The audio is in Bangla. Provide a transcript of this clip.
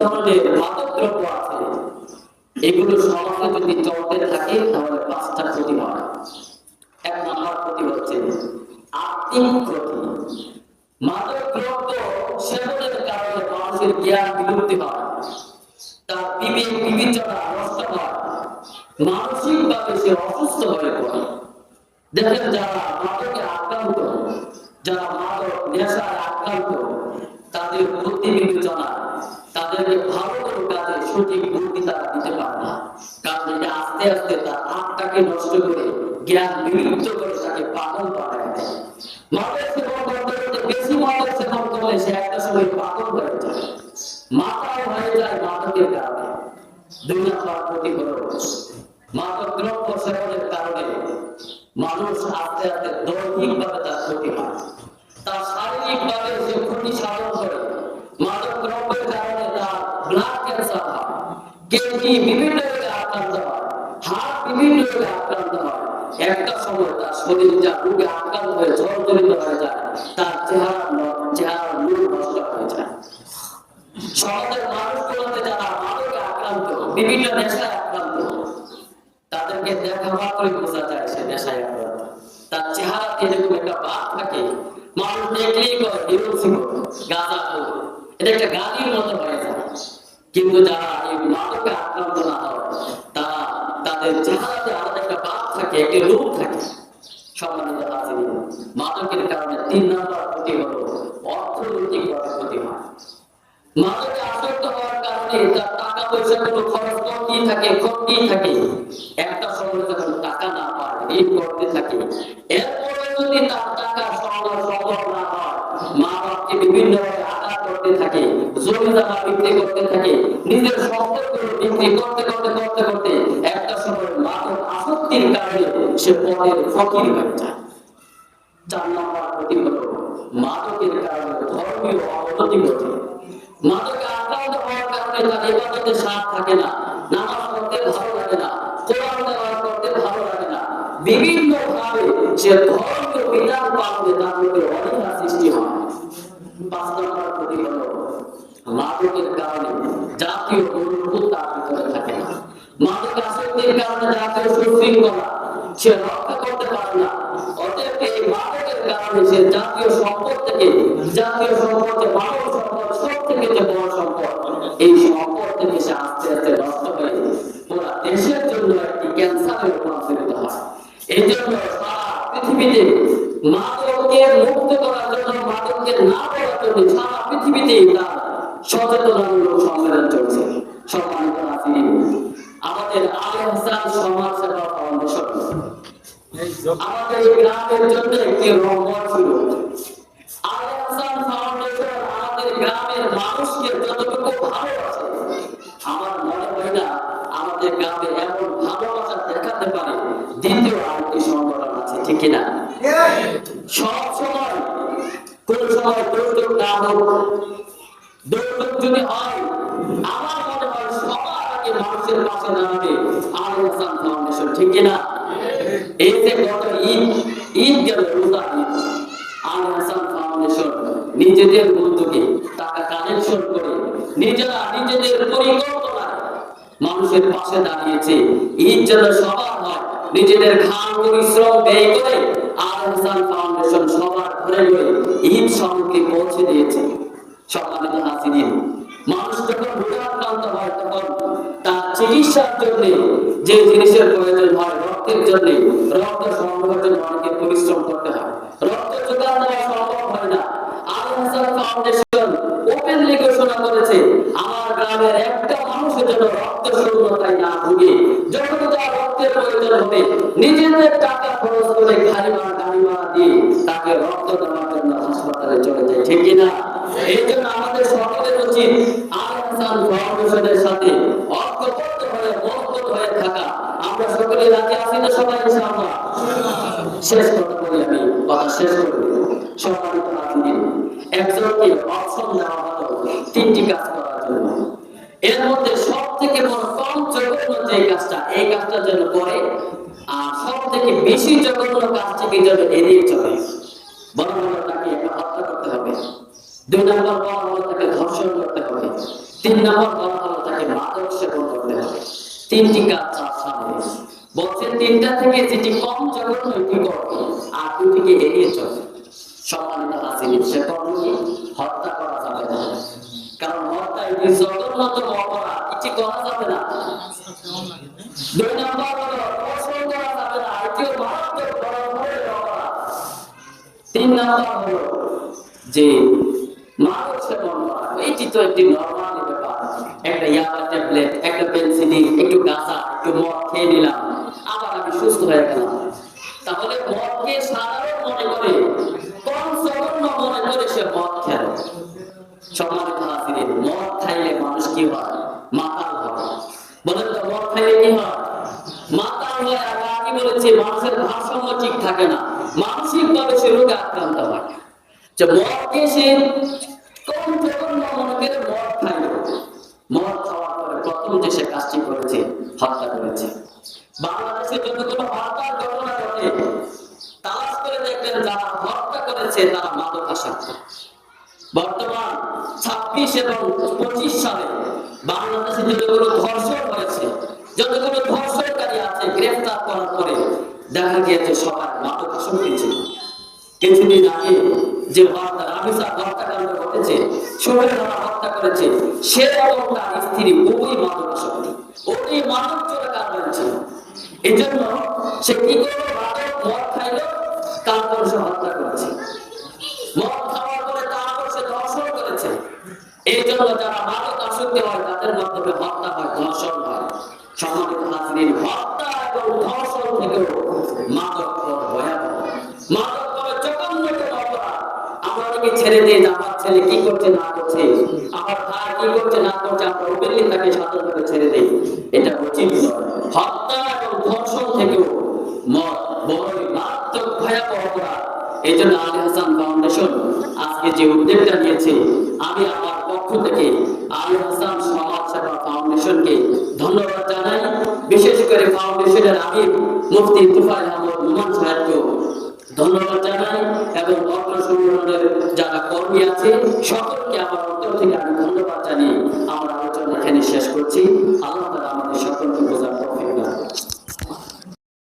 ধরনের মাদকদ্রব্য আছে, এগুলো সমাজে যদি চলতে থাকে তাহলে পাঁচটা ক্ষতি হয়। এক নম্বর ক্ষতি হচ্ছে আর্থিক ক্ষতি। মাদকদ্রব্য সেবনের কারণে মানুষের জ্ঞান বিলুপ্তি হয়, তার বিবেক বিবেচনা নষ্ট হয়, মানসিকভাবে সে অসুস্থ হয়ে পড়ে। দেখেন যারা মাদকে আক্রান্ত, যারা মাদক নেশায় আক্রান্ত, তাদের বুদ্ধি বিবেচনা, তাদেরকে ভালো কোনো কাজে সঠিক বুদ্ধি তারা দিতে পারে না। কারণ এটা আস্তে আস্তে তার আত্মাকে নষ্ট করে, জ্ঞান বিলুপ্ত করে তাকে পাগল বানায় দেয়। মাদক সেবন করতে করতে বেশি মাদক সেবন করলে সে একটা সময় পাগল হয়ে যায়, মাথায় হয়ে যায় মাদকের কারণে। দুই নম্বর ক্ষতি হলো মাদক দ্রব্য সেবনের কারণে মানুষ আস্তে আস্তে দৈহিকভাবে তার ক্ষতি হয়, তার শারীরিকভাবে সে ক্ষতি সাধন করে। মাদক দ্রব্যের কারণে তার ব্লাড ক্যান্সার হয়, কিডনি বিভিন্ন রোগে আক্রান্ত হয়, হার্ট বিভিন্ন রোগে আক্রান্ত হয়। একটা সময় তার শরীর যা রোগে আক্রান্ত হয়ে জর্জরিত হয়ে যায়, তার চেহারার মুখ নষ্ট হয়ে যায়। সমাজের মানুষগুলোতে যারা মাদকে আক্রান্ত, বিভিন্ন নেশায় আক্রান্ত, তাদেরকে দেখা মাত্রই বোঝা যায় সে নেশায় আক্রান্ত। তার চেহারাতে এরকম একটা ভাব থাকে, মানুষ দেখলেই করে হিরোসিং গাঁজাখোর, এটা একটা গালির মতো হয়ে যায়। কিন্তু যারা এই মাদকে আক্রান্ত না হয়, তারা তাদের চেহারাতে আলাদা একটা ভাব থাকে, একটা রূপ থাকে। সম্মানিত হাজিরিন, মাদকের কারণে 3 নম্বর ক্ষতি হলো অর্থনৈতিকভাবে ক্ষতি হয়। মাদকে আসক্ত হওয়ার কারণে তার টাকা পয়সা গুলো খরচ করতেই থাকে। একটা সময় যখন টাকা না পায়, ঋণ করতে থাকে। এরপরে যদি তার টাকা সম্ভব না হয়, মা বাপকে বিভিন্নভাবে আঘাত করতে থাকে, জমি জায়গা বিক্রি করতে থাকে, নিজের সম্পদগুলো বিক্রি করতে একটা সময় মাদক আসক্তির কারণে সে পথের ফকির হয়ে যায়। 4 নম্বর ক্ষতি হলো মাদকের কারণে ধর্মীয় অবনতি ঘটে। মাদকে আক্রান্ত হওয়ার কারণে তার ইবাদতে সাথ থাকে না, নামাজ পড়তে ভালো লাগে না, কোরআন তেলাওয়াত করতে ভালো লাগে না, বিভিন্ন ভাবে সে ধর্মীয় বিধান পালনে তার মধ্যে অনীহা সৃষ্টি হয়। 5 নম্বর ক্ষতি হলো মাদকের কারণে জাতীয় মূল্যবোধ তার ভিতরে থাকে না। মাদক আসক্তির কারণে জাতীয় সুশৃঙ্খলা সে রক্ষা করতে পারে না। অতএব এই মাদকের কারণে সে জাতীয় সম্পদ থেকে, মানব সম্পদ সব থেকে যে বড় সম্পদ, এই সম্পদ থেকে সে আস্তে আস্তে নষ্ট হয়ে পুরো দেশের জন্য একটি ক্যান্সারে রূপান্তরিত হয়। এই জন্য সারা পৃথিবীতে মাদককে মুক্ত করার জন্য, মাদককে না করার জন্য সারা পৃথিবীতে সচেতনতামূলক সম্মেলন চলছে। সম্মানিত হাজিরিন, আমাদের আলে হাসান সমাজ সেবা ফাউন্ডেশন আমাদের এই গ্রামের জন্য একটি রহমত ছিল। আলে হাসান ফাউন্ডেশন আমাদের গ্রামের মানুষকে যতটুকু ভালোবাসে, আমার মনে হয় না আমাদের গ্রামে এমন ভালোবাসা দেখাতে পারে দ্বিতীয় আরেকটি সংগঠন আছে, ঠিক কিনা? সব সময় কোন সময় দুর্যোগ না হোক, দুর্যোগ যদি হয়, আমার মনে হয় সবার আগে মানুষের পাশে দাঁড়াবে আলে হাসান ফাউন্ডেশন, ঠিক কিনা? এই যে গত ঈদ গেল, রোজা ঈদ, আলে হাসান ফাউন্ডেশন নিজেদের উদ্যোগে টাকা কালেকশন করে নিজেরা নিজেদের পরিকল্পনায় মানুষের পাশে দাঁড়িয়েছে। ঈদ যেন সবার হয়, নিজেদের ঘাম পরিশ্রম ব্যয় করে আলে হাসান ফাউন্ডেশন সবার ঘরে ঘরে ঈদ সামগ্রী পৌঁছে দিয়েছে। সম্মানিত হাজিরিন, মানুষ যখন রোগাক্রান্ত হয় তখন তার চিকিৎসার জন্য যে জিনিসের প্রয়োজন হয়, রক্তের জন্য, রক্ত সংগ্রহের জন্য অনেকে পরিশ্রম করতে হয়, রক্ত জোগাড় দেওয়া সম্ভব হয় না। আলে হাসান ফাউন্ডেশন ওপেনলি ঘোষণা করেছে, আমার গ্রামের একটা মানুষের জন্য রক্ত শূন্যতায় না ভুগে যখন তার রক্তের প্রয়োজন হবে, নিজেদের টাকা খরচ করে গাড়ি ভাড়া দিয়ে তাকে রক্ত দেওয়ার জন্য হাসপাতালে চলে যায়, ঠিক কিনা? এই জন্য আমাদের সকলের উচিত আলে হাসান ফাউন্ডেশনের সাথে ঐক্যবদ্ধ হয়ে মহব্বত হয়ে থাকা। আমরা সকলে রাজি আছি না সবাই? ইনশাআল্লাহ। শেষ কথা বলি, আমি কথা শেষ করব। সম্মানিত হাজিরিন, একজনকে অপশন দেওয়া হলো 3টি কাজ করার জন্য। এর মধ্যে সব থেকে বড় কম জঘন্য যে কাজটা, এই কাজটা যেন করে, আর সব থেকে বেশি জঘন্য কাজটিকে যেন এড়িয়ে চলে। বড় বড় তাকে একটা হত্যা করতে হবে, 2 নম্বর বড় হলো তাকে ধর্ষণ করতে হবে, তিন নম্বর বলা হলো তাকে মাদক সেবন করতে হবে। তিনটি কাজ তার সামনে বলছেন, তিনটা থেকে যেটি কম জঘন্য এটি করবে, আর দুটিকে এড়িয়ে চলবে। সম্মানিত হাসিন, সে কর্মকে হত্যা করা যাবে না, কারণ হত্যা এটি জঘন্যতম অপরাধ, এটি করা যাবে না। দুই নম্বর হলো ধর্ষণ করা যাবে না, এটিও মারাত্মক বড় ধরনের অপরাধ। তিন নম্বর হলো যে মাদক সেবন করা, এটি তো একটি নরমাল ব্যাপার। একটা ইয়াবা ট্যাবলেট, একটা পেন্সিলিন, একটু গাঁজা, একটু মদ খেয়ে নিলাম, আবার আমি সুস্থ হয়ে গেলাম। তাহলে মদকে সাধারণ মনে করে, কম জঘন্য মনে করে সে মদ খেল। সম্মানিত হাজিরিন, মদ খাইলে মানুষ কি হয়? মাতাল হয়। বলেন তো, মদ খাইলে কি হয়? মাতাল হয়। আর আমি বলেছি মানুষের ভারসাম্য ঠিক থাকে না, মানসিক ভাবে সে রোগে আক্রান্ত হয়। যে মদকে সে কম জঘন্য মনে করে মদ খাইল, মদ খাওয়ার পরে প্রথম যে সে কাজটি করেছে, হত্যা করেছে। বাংলাদেশে যতগুলো হত্যার ঘটনা ঘটে, তালাশ করে দেখবেন যারা হত্যা করেছে তারা মাদকাসক্ত। বর্তমান 26 এবং 25 সালে বাংলাদেশে যতগুলো ধর্ষণ হয়েছে, যতগুলো ধর্ষণকারী আছে, গ্রেফতার করার পরে দেখা গিয়েছে সবাই মাদকাসক্তি ছিল। কিছুদিন আগে যে রাবিসা হত্যাকাণ্ড ঘটেছে, সোহেলরা হত্যা করেছে, সে এবং তার স্ত্রী উভয় মাদকাসক্তি, ওই মাদক চোরাকার হয়েছে। এই জন্য সে কি করলো? মদ খাইল, তারপর সে হত্যা করেছে। মদ খাওয়ার পরে তারপর সে ধর্ষণ করেছে। এই জন্য যারা মাদক আসক্তি হয় তাদের মাধ্যমে হত্যা হয়, ধর্ষণ হয়। সম্মানিত হাজিরিন, হত্যা এবং ধর্ষণ থেকেও মাদক ভয়াবহ। মাদক জঘন্যতম অপরাধ। আমরা অনেকে ছেড়ে দিই, আমার ছেলে কি করছে না করছে, আমার ভাই কি করছে না করছে, আমরা ওপেনলি তাকে স্বাধীনভাবে ছেড়ে দিই, এটা উচিত নয়। হত্যা এবং ধর্ষণ থেকেও মদ বড়ই মারাত্মক ভয়াবহ অপরাধ। এই জন্য আলী হাসান ফাউন্ডেশন আজকে যে উদ্যোগটা নিয়েছে, আমি আমার পক্ষ থেকে আলী হাসান সমাজ সেবা ফাউন্ডেশনকে ধন্যবাদ জানাই। বিশেষ করে ফাউন্ডেশনের আমির মুফতি তুফাইল আহমদ নোমান সাহেবকে ধন্যবাদ জানাই, এবং অত্র সংগঠনের যারা কর্মী আছে সকলকে আমার অন্তর থেকে আমি ধন্যবাদ জানিয়ে আমার আলোচনা এখানে শেষ করছি। আল্লাহ